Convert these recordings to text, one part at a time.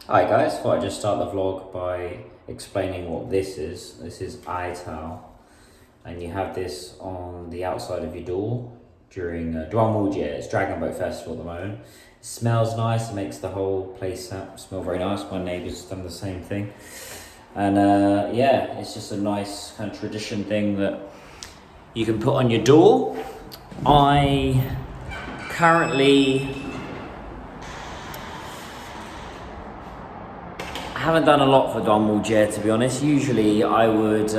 Hi guys, thought I'd just start the vlog by explaining what this is. This is eye towel, and you have this on the outside of your door during Duanwujie. It's Dragon Boat Festival at the moment. It smells nice, it makes the whole place smell very nice. My neighbour's done the same thing. And yeah, it's just a nice kind of tradition thing that you can put on your door. I currently haven't done a lot for Duanwujie, to be honest. Usually I would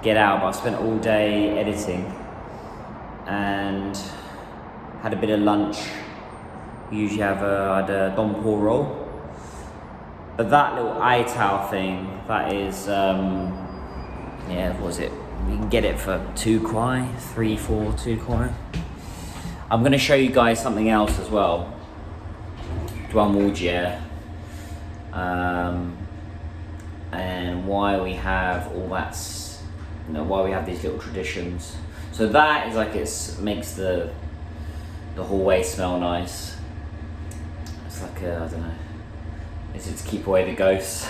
get out, but I spent all day editing and had a bit of lunch. We usually have a donpo roll. But that little eye towel thing, that is, yeah, what was it? You can get it for 2 kwai, 3, 4, 2 kwai. I'm gonna show you guys something else as well. Duanwujie. And why we have all that, why we have these little traditions. So that is like makes the hallway smell nice. It's like I don't know. It's to keep away the ghosts.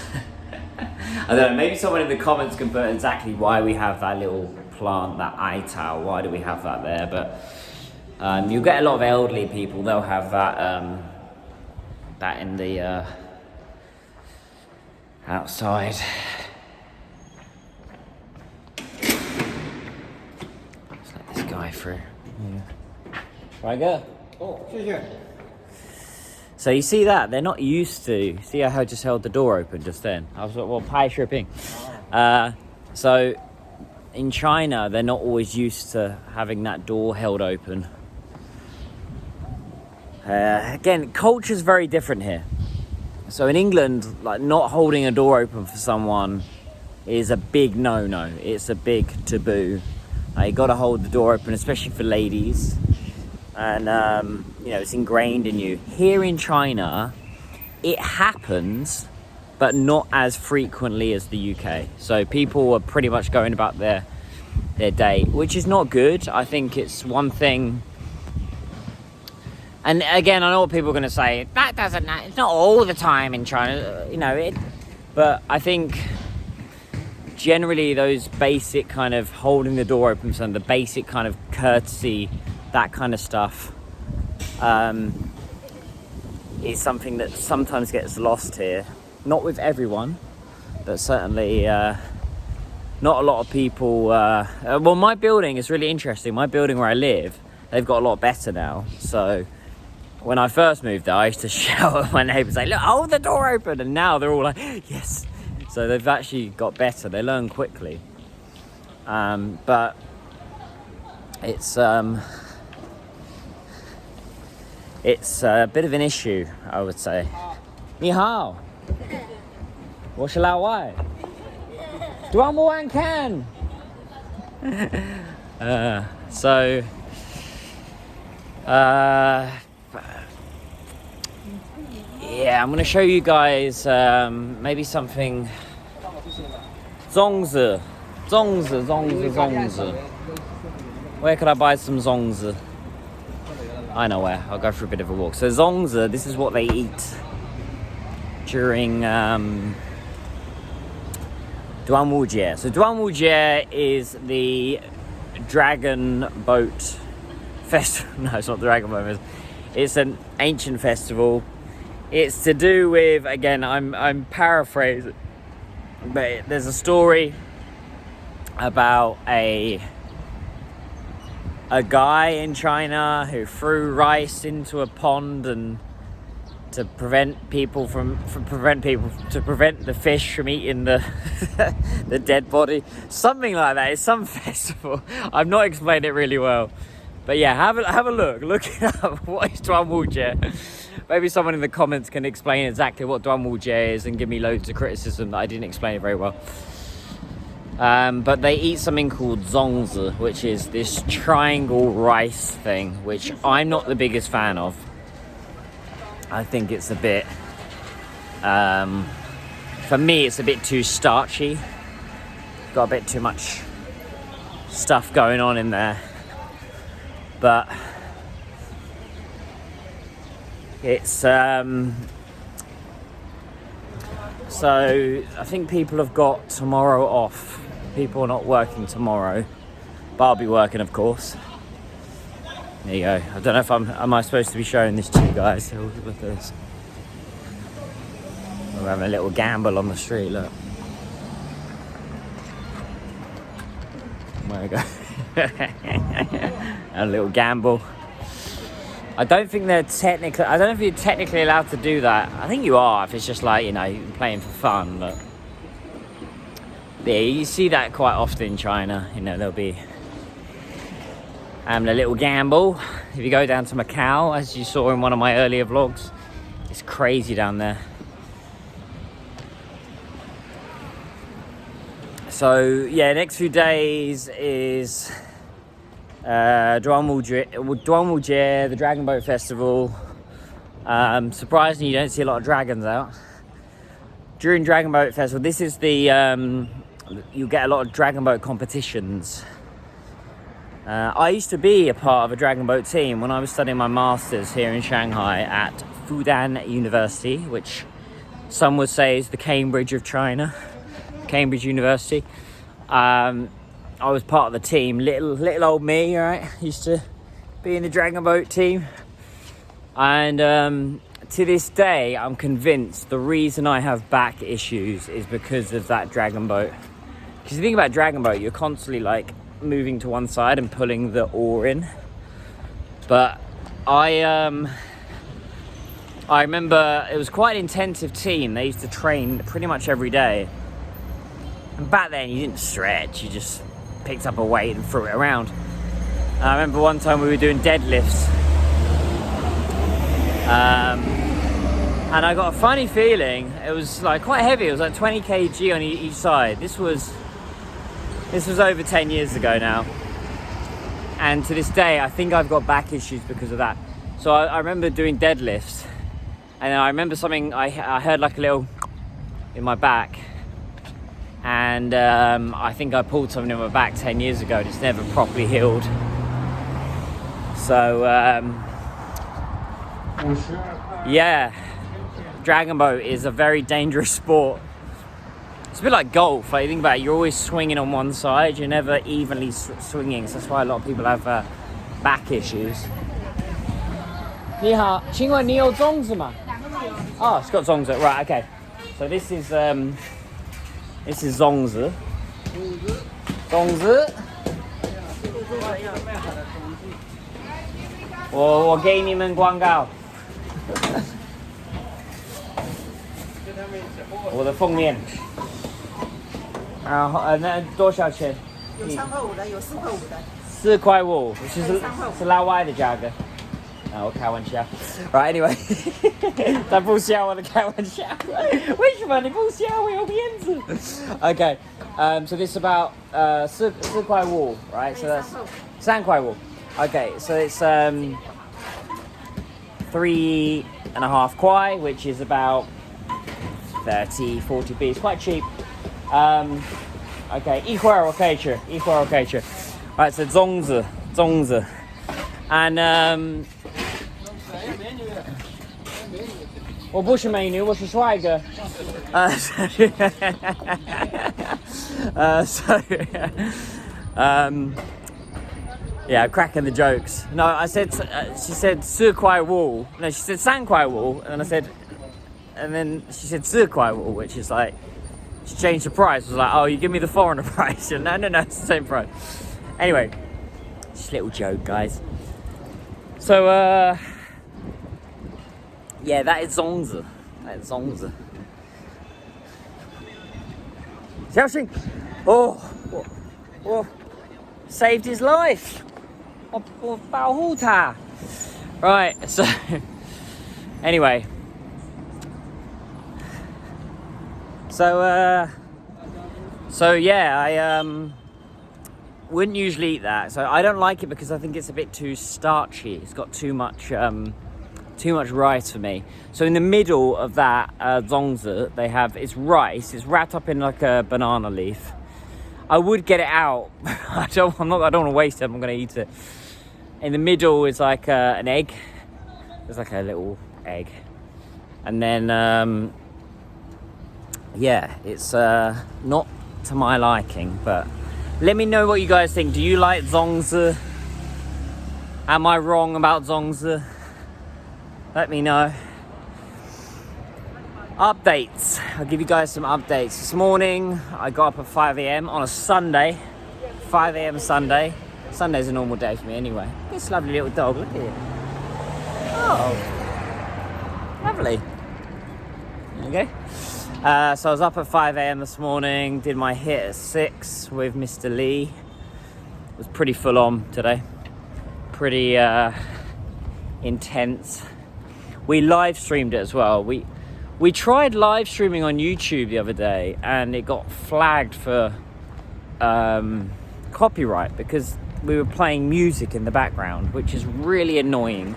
I don't know. Maybe someone in the comments can put exactly why we have that little plant, that eye towel. Why do we have that there? But you'll get a lot of elderly people. They'll have that that in the outside. Let's let this guy through. Yeah. Right, go. Oh, sure. So you see that? They're not used to. See how I just held the door open just then? I was like, well, pie shipping. So in China, they're not always used to having that door held open. Again, culture's very different here. So in England, like not holding a door open for someone is a big no-no. It's a big taboo. You got to hold the door open, especially for ladies. And it's ingrained in you. Here in China, it happens, but not as frequently as the UK. So people are pretty much going about their day, which is not good. I think it's one thing. And again, I know what people are going to say. It's not all the time in China, but I think generally those basic kind of holding the door open, and the basic kind of courtesy, that kind of stuff, is something that sometimes gets lost here. Not with everyone, but certainly not a lot of people. Well, my building is really interesting. My building where I live, they've got a lot better now. So when I first moved there, I used to shout at my neighbours, like, look, hold the door open. And now they're all like, yes. So they've actually got better. They learn quickly. But it's a bit of an issue, I would say. 你好，我是老外。短不完看。So, yeah, I'm going to show you guys maybe something. Zongzi. Where could I buy some zongzi? I know where. I'll go for a bit of a walk. So zongzi, this is what they eat during Duanwujie. So Duanwujie is the Dragon Boat Festival. No, it's not the Dragon Boat Festival. It's an ancient festival. It's to do with, again, I'm paraphrasing, but there's a story about a guy in China who threw rice into a pond and to prevent the fish from eating the the dead body, something like that. It's some festival. I've not explained it really well, but yeah, have a look it up. What is Duanwujie? Maybe someone in the comments can explain exactly what Duanwujie is and give me loads of criticism that I didn't explain it very well. But they eat something called zongzi, which is this triangle rice thing, which I'm not the biggest fan of. I think it's a bit, for me, it's a bit too starchy. Got a bit too much stuff going on in there. But it's So I think people have got tomorrow off. People are not working tomorrow, but I'll be working, of course. There you go. I don't know if am I supposed to be showing this to you guys? So look at this. We're having a little gamble on the street, look. There we go. A little gamble. I don't think I don't know if you're technically allowed to do that. I think you are, if it's just like, you know, playing for fun, but yeah, you see that quite often in China. You know, there'll be having a little gamble. If you go down to Macau, as you saw in one of my earlier vlogs, it's crazy down there. So yeah, next few days is Duanwujie, the Dragon Boat Festival. Surprisingly, you don't see a lot of dragons out during Dragon Boat Festival. This is the you get a lot of Dragon Boat competitions. I used to be a part of a Dragon Boat team when I was studying my masters here in Shanghai at Fudan University, which some would say is the Cambridge of China, Cambridge University. I was part of the team, little old me, right? Used to be in the Dragon Boat team. And to this day, I'm convinced the reason I have back issues is because of that Dragon Boat. Because you think about Dragon Boat, you're constantly like moving to one side and pulling the oar in. But I remember it was quite an intensive team. They used to train pretty much every day. And back then, you didn't stretch, you just picked up a weight and threw it around. And I remember one time we were doing deadlifts, and I got a funny feeling. It was like quite heavy. It was like 20 kg on each side. This was over 10 years ago now, and to this day I think I've got back issues because of that. So I remember doing deadlifts, and I remember something, I heard like a little in my back. And I think I pulled something in my back 10 years ago and it's never properly healed. So yeah, Dragon Boat is a very dangerous sport. It's a bit like golf. Like, you think about it, you're always swinging on one side, you're never evenly swinging, so that's why a lot of people have back issues. 你好，请问你有粽子吗? Oh, it's got zongzi. Right, okay. So this is zongzi. Zongzi. 我给你们广告。我的封面。然后那多少钱？有3块5的，有4块5的。4块5，是老外的价格。我开玩笑。Right, anyway. 他不笑我的开玩笑。为什么你不笑？我有面子。Okay, so this is about 4块5, right? So that's 3块5. Okay, so it's 3.5 kwai, which is about 30-40 B. It's quite cheap. Okay, 一会儿我可以吃。Right, so 粽子 and 我不是美女，我是帅哥。Yeah, cracking the jokes. No, I said, she said 4块5. No, she said 3块5, and then she said 4块5, which is like, she changed the price. It was like, oh, you give me the foreigner price. No, it's the same price. Anyway, just a little joke, guys. So, yeah, that is zongzi. Xiaoxing! Oh, saved his life. 我保护他. Right, so anyway, so yeah, I wouldn't usually eat that. So I don't like it because I think it's a bit too starchy. It's got too much rice for me. So in the middle of that zongzi, they have, it's rice. It's wrapped up in like a banana leaf. I would get it out. I don't want to waste it. I'm going to eat it. In the middle is like an egg. There's like a little egg, and then yeah, it's not to my liking, but let me know what you guys think. Do you like Zongzi? Am I wrong about Zongzi? Let me know. Updates. I'll give you guys some updates. This morning I got up at 5 a.m. on a Sunday. 5 a.m. Sunday. Sunday's a normal day for me anyway. This lovely little dog, look at it. Oh, lovely. There you go. So I was up at 5 a.m. this morning, did my hit at 6 with Mr. Lee. It was pretty full on today. Pretty intense. We live streamed it as well. We tried live streaming on YouTube the other day and it got flagged for copyright because we were playing music in the background, which is really annoying.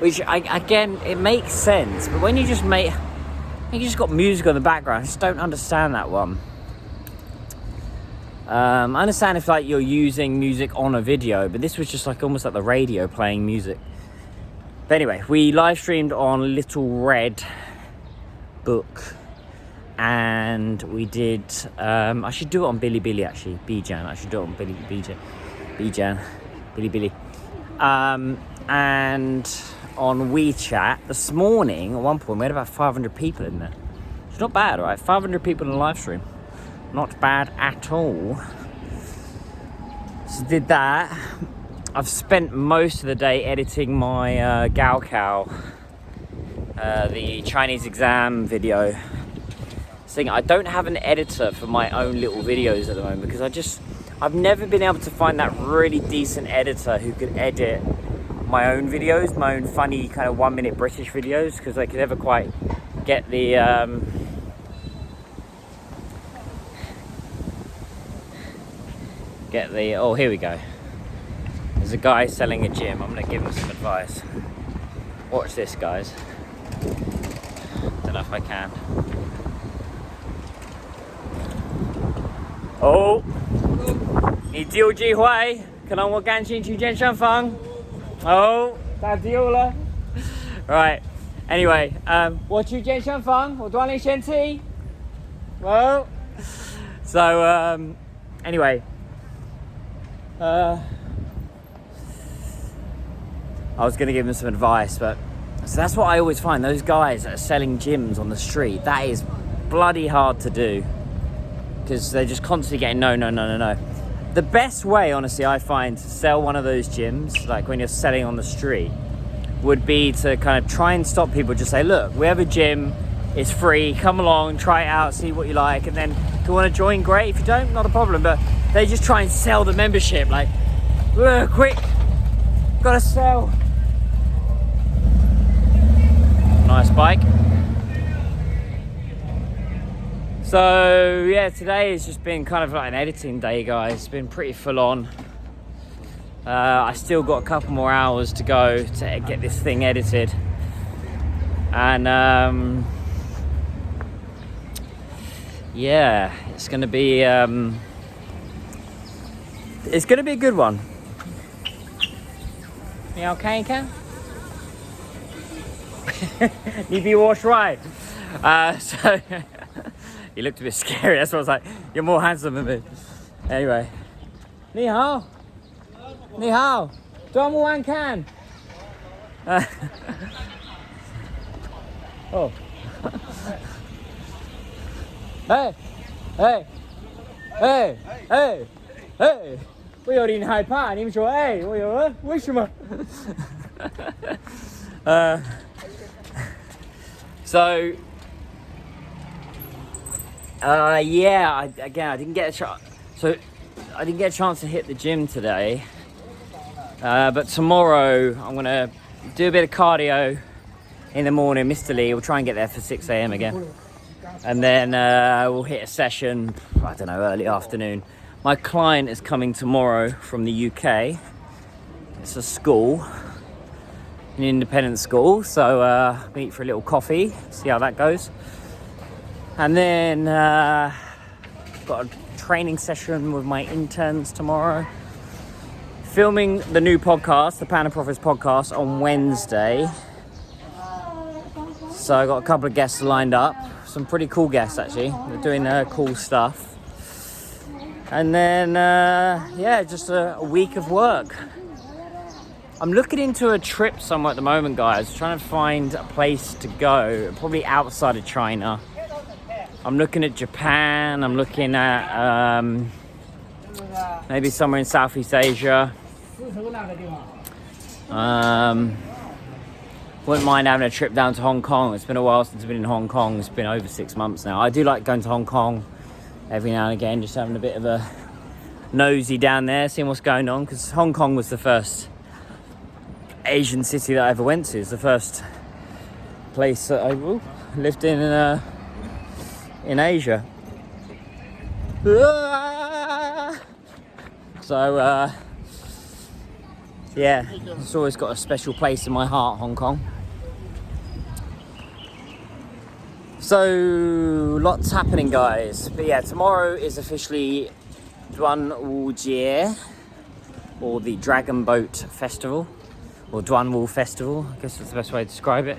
Which, again, it makes sense, but when you just got music on the background, I just don't understand that one. I understand if like you're using music on a video, but this was just like almost like the radio playing music. But anyway, we live streamed on Little Red Book, and we did I should do it on Bilibili actually. Bijan, I should do it on Bijan, Bilibili. And on WeChat this morning, at one point we had about 500 people in there. It's not bad, right? 500 people in a live stream, not bad at all. So did that. I've spent most of the day editing my Gaokao, the Chinese exam video. Thing, I don't have an editor for my own little videos at the moment because I've never been able to find that really decent editor who could edit my own videos, my own funny kind of 1 minute British videos, because I could never quite get the oh, here we go. There's a guy selling a gym. I'm gonna give him some advice. Watch this, guys. Don't know if I can. Oh, 你丢机会，可能我赶紧去健身房。Oh, 打丢了。Right. Anyway, 我去健身房，我锻炼身体。Well, so anyway, I was going to give them some advice, but so that's what I always find. Those guys that are selling gyms on the street, that is bloody hard to do. Because they're just constantly getting no. The best way, honestly, I find to sell one of those gyms, like when you're selling on the street, would be to kind of try and stop people. Just say, look, we have a gym, it's free, come along, try it out, see what you like, and then if you want to join, great. If you don't, not a problem. But they just try and sell the membership, like, quick, gotta sell. Nice bike. So yeah, today has just been kind of like an editing day, guys. It's been pretty full on. I still got a couple more hours to go to get this thing edited, and yeah, it's gonna be a good one. You okay, Ken? 你比我帅. So he looked a bit scary. That's why I was like, you're more handsome than me. Anyway, 你好，你好，专门玩看。哦，哎，哎，哎，哎，哎，我有点害怕。你们说，哎，我有，为什么？So. Yeah, I didn't get a chance. So I didn't get a chance to hit the gym today. But tomorrow I'm gonna do a bit of cardio in the morning. Mr. Lee will try and get there for 6 a.m. again, and then we'll hit a session. I don't know, early afternoon. My client is coming tomorrow from the UK. It's a school, an independent school. So meet for a little coffee. See how that goes. And then got a training session with my interns tomorrow. Filming the new podcast, the Panda Profits podcast, on Wednesday. So I got a couple of guests lined up. some pretty cool guests actually. They're doing cool stuff. And then, yeah, just a week of work. I'm looking into a trip somewhere at the moment, guys. Trying to find a place to go, probably outside of China. I'm looking at Japan. I'm looking at maybe somewhere in Southeast Asia. Wouldn't mind having a trip down to Hong Kong. It's been a while since I've been in Hong Kong. It's been over 6 months now. I do like going to Hong Kong every now and again, just having a bit of a nosy down there, seeing what's going on, because Hong Kong was the first Asian city that I ever went to. It's the first place that I lived in Asia. So yeah, it's always got a special place in my heart, Hong Kong. So lots happening, guys. But yeah, tomorrow is officially Duan Wu Jie, or the Dragon Boat Festival, or Duan Wu Festival, I guess that's the best way to describe it.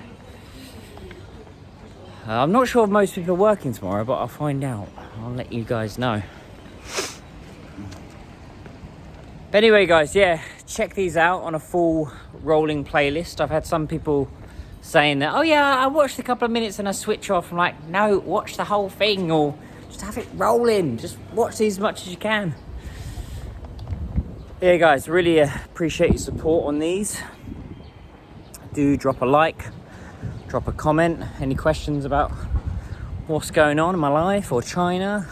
I'm not sure if most people are working tomorrow, but I'll find out. I'll let you guys know. But anyway, guys, yeah, check these out on a full rolling playlist. I've had some people saying that, oh yeah, I watched a couple of minutes and I switch off. I'm like, no, watch the whole thing, or just have it rolling. Just watch these as much as you can. Yeah, guys, really appreciate your support on these. Do drop a like, drop a comment. Any questions about what's going on in my life, or China,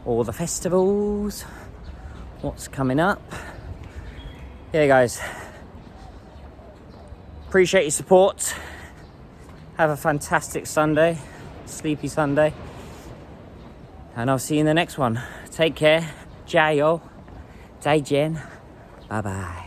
or the festivals, what's coming up. Yeah, guys, appreciate your support. Have a fantastic Sunday, sleepy Sunday, and I'll see you in the next one. Take care. 加油，再见，拜拜。